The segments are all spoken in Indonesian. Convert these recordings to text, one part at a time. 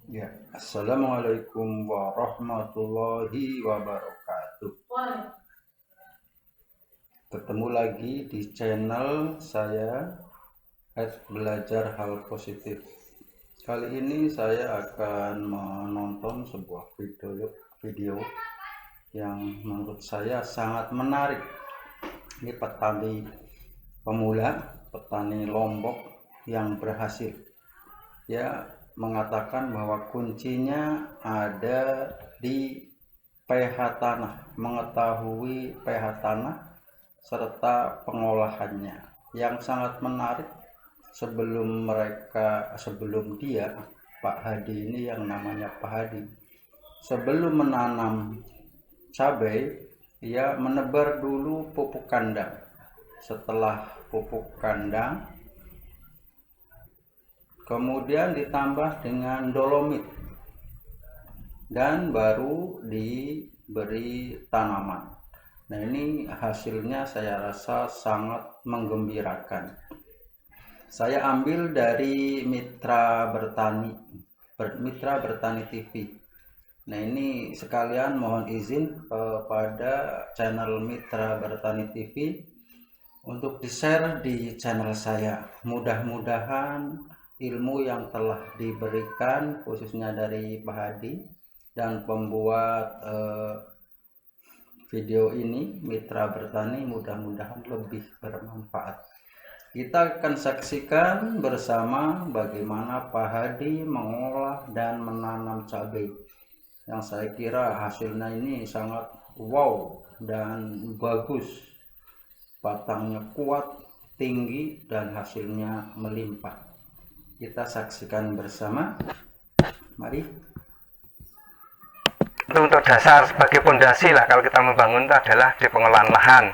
Ya, assalamualaikum warahmatullahi wabarakatuh. Ketemu lagi di channel saya, Belajar Hal Positif. Kali ini saya akan menonton sebuah video yang menurut saya sangat menarik. Ini petani pemula, petani Lombok yang berhasil. Ya, mengatakan bahwa kuncinya ada di pH tanah, mengetahui pH tanah serta pengolahannya. Yang sangat menarik, sebelum dia Pak Hadi ini, yang namanya Pak Hadi, sebelum menanam cabai, ia menebar dulu pupuk kandang. Setelah pupuk kandang, kemudian ditambah dengan dolomit dan baru diberi tanaman. Nah, ini hasilnya saya rasa sangat menggembirakan. Saya ambil dari Mitra Bertani TV. Nah, ini sekalian mohon izin kepada channel Mitra Bertani TV untuk di-share di channel saya. Mudah-mudahan ilmu yang telah diberikan khususnya dari Pak Hadi dan pembuat video ini, Mitra Bertani, mudah-mudahan lebih bermanfaat. Kita akan saksikan bersama bagaimana Pak Hadi mengolah dan menanam cabai, yang saya kira hasilnya ini sangat wow dan bagus. Batangnya kuat, tinggi, dan hasilnya melimpah. Kita saksikan bersama. Mari. Itu untuk dasar sebagai pondasi lah kalau kita membangun itu adalah di pengolahan lahan.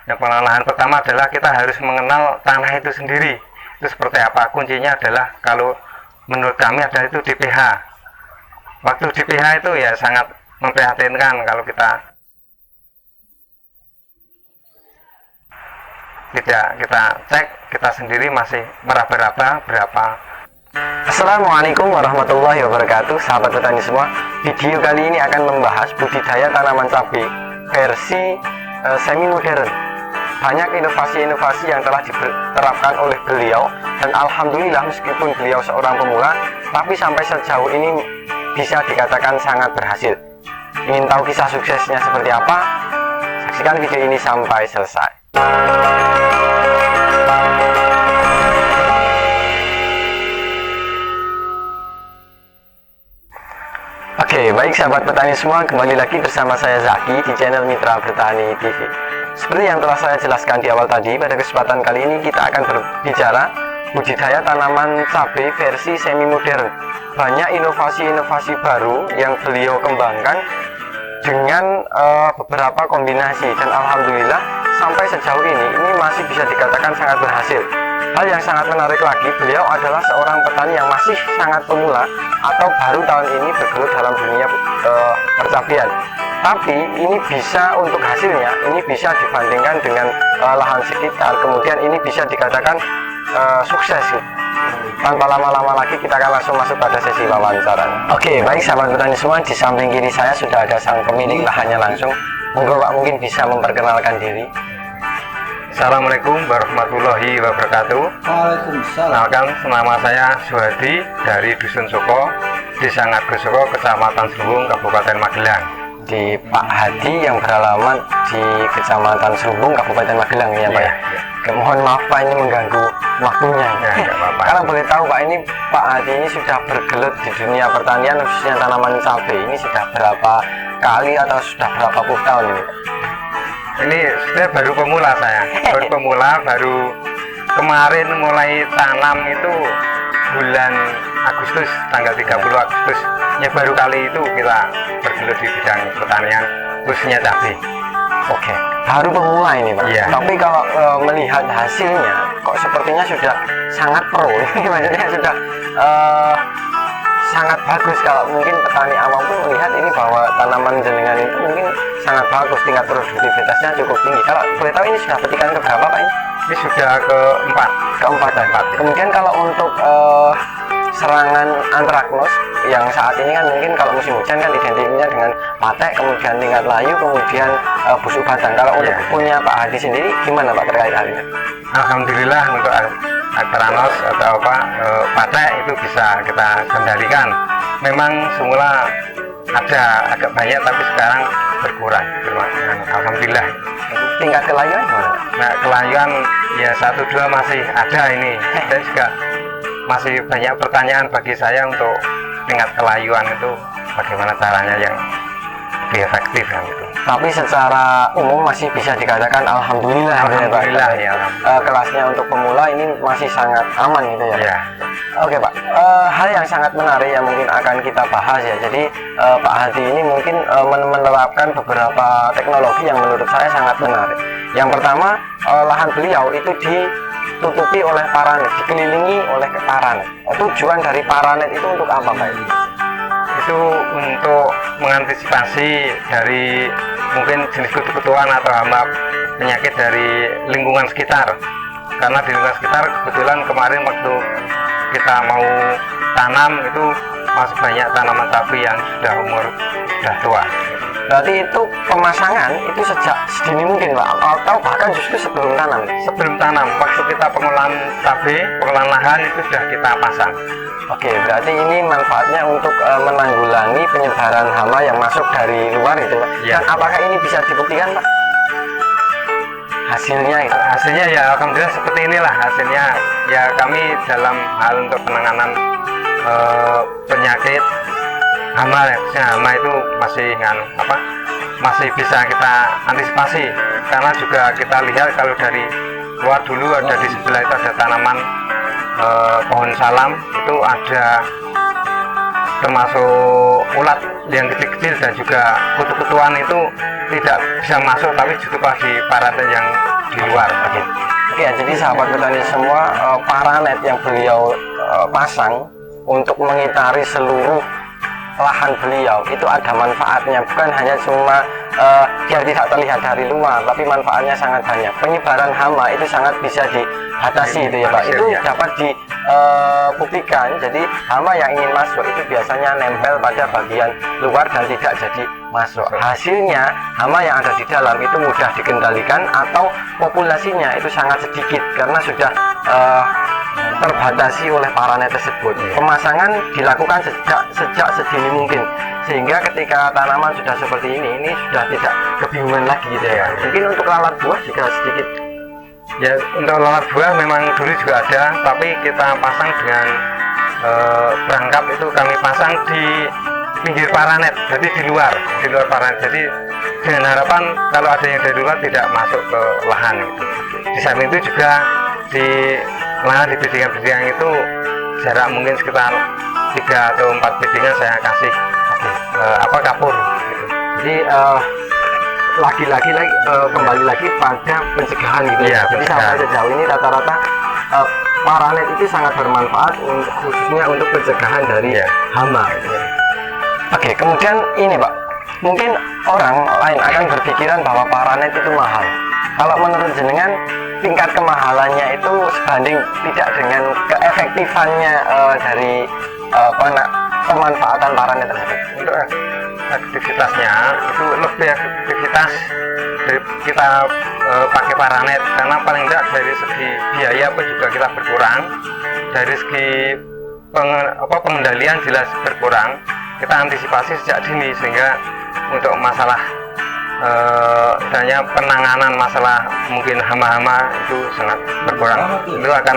Yang pengolahan lahan pertama adalah kita harus mengenal tanah itu sendiri. Itu seperti apa? Kuncinya adalah kalau menurut kami adalah itu di pH. Waktu di pH itu ya sangat memprihatinkan kalau kita tidak kita cek kita sendiri masih meraba-raba berapa. Assalamualaikum warahmatullahi wabarakatuh, sahabat petani semua. Video kali ini akan membahas budidaya tanaman cabai versi semi modern. Banyak inovasi-inovasi yang telah diterapkan oleh beliau, dan alhamdulillah meskipun beliau seorang pemula, tapi sampai sejauh ini bisa dikatakan sangat berhasil. Ingin tahu kisah suksesnya seperti apa? Saksikan video ini sampai selesai. Oke, baik sahabat petani semua, kembali lagi bersama saya Zaki di channel Mitra Bertani TV. Seperti yang telah saya jelaskan di awal tadi, pada kesempatan kali ini kita akan berbicara budidaya tanaman cabai versi semi modern. Banyak inovasi-inovasi baru yang beliau kembangkan dengan beberapa kombinasi, dan alhamdulillah sampai sejauh ini masih bisa dikatakan sangat berhasil. Hal yang sangat menarik lagi, beliau adalah seorang petani yang masih sangat pemula atau baru tahun ini bergelut dalam dunia percabian. Tapi ini bisa, untuk hasilnya ini bisa dibandingkan dengan lahan sekitar, kemudian ini bisa dikatakan sukses. Tanpa lama-lama lagi kita akan langsung masuk pada sesi wawancara. Oke, baik sahabat petani semua, di samping kiri saya sudah ada sang pemilik lahannya langsung. Monggo Pak, mungkin bisa memperkenalkan diri. Assalamualaikum warahmatullahi wabarakatuh. Waalaikumsalam. Kenalkan, nama saya Suhadi dari Dusun Soko, Desa Ngargosoko, Kecamatan Serumbung, Kabupaten Magelang. Di Pak Hadi yang beralamat di Kecamatan Serumbung, Kabupaten Magelang ya Pak ya. Mohon maaf Pak, ini mengganggu waktunya. Ya, apa-apa. Kalau boleh tahu Pak, ini Pak Hadi ini sudah bergelut di dunia pertanian khususnya tanaman cabai ini sudah berapa kali atau sudah berapa puluh tahun ini? Ini saya baru pemula, baru kemarin mulai tanam itu bulan Agustus, tanggal 30 Agustus. Ya, baru kali itu kita bergelut di bidang pertanian khususnya cabai. Oke, baru pemula ini Pak. Iya. Tapi kalau melihat hasilnya kok sepertinya sudah sangat pro. Ini maksudnya sudah sangat bagus. Kalau mungkin petani awam pun melihat ini bahwa tanaman jenengan itu mungkin sangat bagus, tingkat produktivitasnya cukup tinggi. Kalau boleh tahu ini sudah petikan keberapa Pak ini? Ini sudah keempat. Keempat. Kemudian kalau untuk serangan antraknus yang saat ini kan mungkin kalau musim hujan kan identiknya dengan patek, kemudian tingkat layu, kemudian busuk batang. Kalau untuk punya Pak Hadi sendiri gimana Pak terkait hal ini? Alhamdulillah untuk antraknus atau patek itu bisa kita kendalikan. Memang semula ada agak banyak tapi sekarang berkurang. Alhamdulillah. Tingkat kelayuan gimana? Nah, kelayuan ya 1-2 masih ada ini. Dan juga masih banyak pertanyaan bagi saya untuk tingkat kelayuan itu bagaimana caranya yang lebih efektif kan gitu. Tapi secara umum masih bisa dikatakan alhamdulillah, Alhamdulillah ya, ya. kelasnya untuk pemula ini masih sangat aman gitu ya. Ya. Oke Pak, hal yang sangat menarik yang mungkin akan kita bahas ya. Jadi Pak Hadi ini mungkin menerapkan beberapa teknologi yang menurut saya sangat menarik. Yang pertama, lahan beliau itu ditutupi oleh paranet, dikelilingi oleh paranet. Tujuan dari paranet itu untuk apa Pak? Itu untuk mengantisipasi dari mungkin jenis kutu-kutuan atau hama penyakit dari lingkungan sekitar. Karena di lingkungan sekitar kebetulan kemarin waktu kita mau tanam itu masih banyak tanaman cabai yang sudah tua. Berarti itu pemasangan itu sejak sedini mungkin Pak, atau bahkan justru sebelum tanam? Sebelum tanam, waktu kita pengolahan cabai, pengolahan lahan itu sudah kita pasang. Oke, berarti ini manfaatnya untuk menanggulangi penyebaran hama yang masuk dari luar itu Pak. Ya. Dan apakah ini bisa dibuktikan Pak? Hasilnya itu? Hasilnya ya alhamdulillah seperti inilah hasilnya. Ya kami dalam hal untuk penanganan penyakit hama, hama itu masih bisa kita antisipasi, karena juga kita lihat kalau dari luar dulu ada di sebelah itu ada tanaman pohon salam, itu ada termasuk ulat yang kecil-kecil dan juga kutu-kutuan itu tidak bisa masuk, tapi justru di paranet yang di luar. Oke, jadi sahabat petani semua, paranet yang beliau pasang untuk mengitari seluruh lahan beliau itu ada manfaatnya, bukan hanya cuma biar tidak terlihat dari luar, tapi manfaatnya sangat banyak. Penyebaran hama itu sangat bisa dibatasi itu ya Pak. Itu dapat dibuktikan. Jadi hama yang ingin masuk itu biasanya nempel pada bagian luar dan tidak jadi masuk. Hasilnya hama yang ada di dalam itu mudah dikendalikan atau populasinya itu sangat sedikit karena sudah terbatasi oleh paranet tersebut. Pemasangan dilakukan sejak sedini mungkin, sehingga ketika tanaman sudah seperti ini sudah tidak kebingungan lagi gitu ya. Mungkin untuk lalat buah juga sedikit. Ya, untuk lalat buah memang dulu juga ada, tapi kita pasang dengan perangkap itu kami pasang di pinggir paranet, jadi di luar paranet. Jadi dengan harapan kalau ada yang dari luar tidak masuk ke lahan gitu. Di samping itu juga di lahan di bedingan-bedingan itu jarak mungkin sekitar 3 atau 4 bedingan saya kasih kapur gitu. Jadi lagi-lagi kembali lagi pada pencegahan gitu ya. Jadi sampai sejauh ini rata-rata paranet itu sangat bermanfaat khususnya untuk pencegahan dari hama. Oke, kemudian ini Pak, mungkin orang lain akan berpikiran bahwa paranet itu mahal. Kalau menurut jenengan tingkat kemahalannya itu sebanding tidak dengan keefektifannya dari pemanfaatan paranet tersebut? Untuk aktivitasnya itu lebih aktivitas dari kita pakai paranet, karena paling tidak dari segi biaya pun juga kita berkurang, dari segi pengendalian jelas berkurang. Kita antisipasi sejak dini sehingga untuk masalah penanganan masalah mungkin hama-hama itu sangat berkurang. Itu akan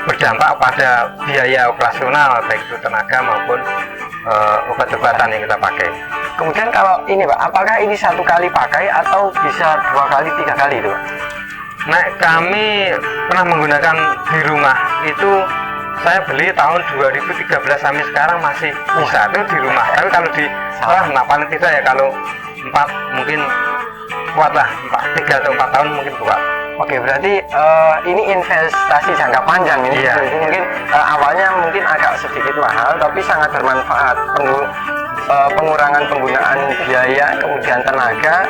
berdampak pada biaya operasional baik itu tenaga maupun obat-obatan yang kita pakai. Kemudian kalau ini Pak, apakah ini satu kali pakai atau bisa 2 kali 3 kali itu Pak? Nah, kami pernah menggunakan di rumah itu, saya beli tahun 2013 sampai sekarang masih bisa itu di rumah. Tapi kalau di paling tidak ya kalau 4 mungkin kuat lah, 3 atau 4 tahun mungkin kuat. Oke, berarti ini investasi jangka panjang ini. Iya. Jadi mungkin awalnya mungkin agak sedikit mahal, tapi sangat bermanfaat. Pengurangan penggunaan biaya, kemudian tenaga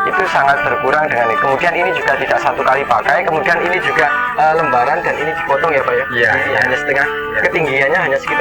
itu sangat berkurang dengan ini. Kemudian ini juga tidak satu kali pakai, kemudian ini juga lembaran dan ini dipotong ya Pak ya. Iya. Jadi hanya setengah, ketinggiannya hanya sekitar